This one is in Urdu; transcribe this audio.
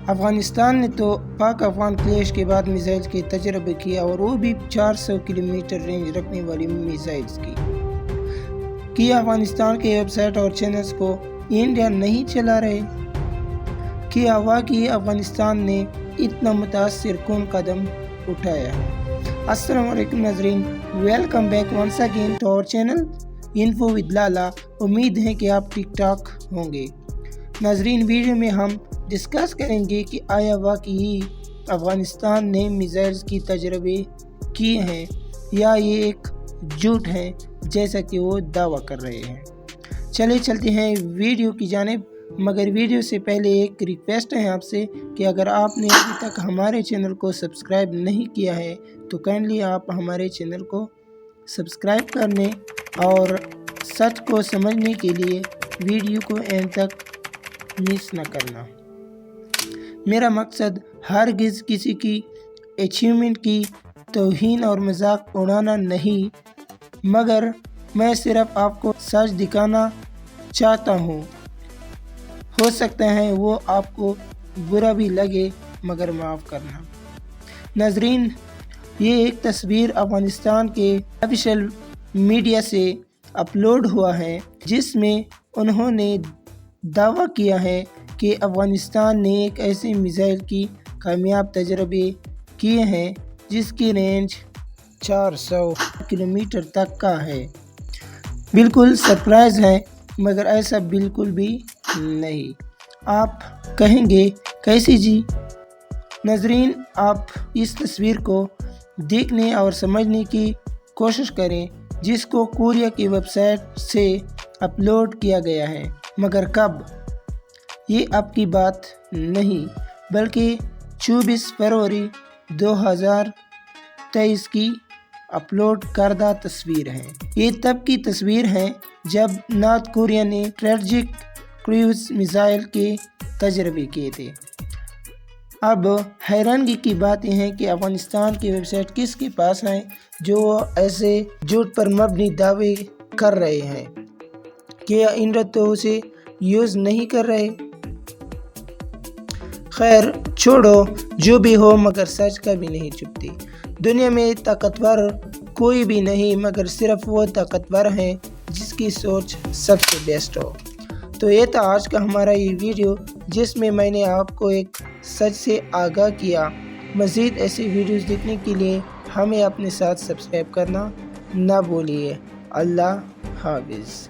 افغانستان نے تو پاک افغان کلیش کے بعد میزائل کے تجربے کیا اور وہ بھی 400 کلومیٹر رینج رکھنے والی میزائلز کی افغانستان کے ویب سائٹ اور چینلز کو انڈیا نہیں چلا رہے؟ کیا واقعی افغانستان نے اتنا متاثر کن قدم اٹھایا ہے؟ السلام علیکم ناظرین، welcome back once again to our channel info with Lala. امید ہے کہ آپ ٹھیک ٹھاک ہوں گے۔ ناظرین، ویڈیو میں ہم ڈسکس کریں گے کہ آیا واقعی افغانستان نے میزائلز کی تجربے کیے ہیں یا یہ ایک جھوٹ ہے جیسا کہ وہ دعویٰ کر رہے ہیں۔ چلتے ہیں ویڈیو کی جانب، مگر ویڈیو سے پہلے ایک ریکویسٹ ہے آپ سے کہ اگر آپ نے ابھی تک ہمارے چینل کو سبسکرائب نہیں کیا ہے تو کائنڈلی آپ ہمارے چینل کو سبسکرائب کرنے اور سچ کو سمجھنے کے لیے ویڈیو کو اینڈ تک مس نہ کرنا۔ میرا مقصد ہرگز کسی کی اچیومنٹ کی توہین اور مذاق اڑانا نہیں، مگر میں صرف آپ کو سچ دکھانا چاہتا ہوں۔ ہو سکتا ہے وہ آپ کو برا بھی لگے، مگر معاف کرنا۔ ناظرین، یہ ایک تصویر افغانستان کے آفیشیل میڈیا سے اپلوڈ ہوا ہے جس میں انہوں نے دعویٰ کیا ہے کہ افغانستان نے ایک ایسے میزائل کی کامیاب تجربے کیے ہیں جس کی رینج 400 کلومیٹر تک کا ہے۔ بالکل سرپرائز ہے، مگر ایسا بالکل بھی نہیں۔ آپ کہیں گے کیسے جی؟ ناظرین، آپ اس تصویر کو دیکھنے اور سمجھنے کی کوشش کریں جس کو کوریا کی ویب سائٹ سے اپلوڈ کیا گیا ہے، مگر کب؟ یہ اب کی بات نہیں بلکہ 24 فروری 2023 کی اپلوڈ کردہ تصویر ہے۔ یہ تب کی تصویر ہے جب نارتھ کوریا نے اسٹریٹجک کروز میزائل کے تجربے کیے تھے۔ اب حیرانگی کی بات یہ ہے کہ افغانستان کی ویب سائٹ کس کے پاس ہیں جو ایسے جھوٹ پر مبنی دعوے کر رہے ہیں؟ کیا انڈیا تو اسے یوز نہیں کر رہے؟ خیر چھوڑو، جو بھی ہو، مگر سچ کبھی نہیں چھپتی۔ دنیا میں طاقتور کوئی بھی نہیں، مگر صرف وہ طاقتور ہیں جس کی سوچ سب سے بیسٹ ہو۔ تو یہ تھا آج کا ہمارا یہ ویڈیو جس میں میں نے آپ کو ایک سچ سے آگاہ کیا۔ مزید ایسے ویڈیوز دیکھنے کے لیے ہمیں اپنے ساتھ سبسکرائب کرنا نہ بھولیے۔ اللہ حافظ۔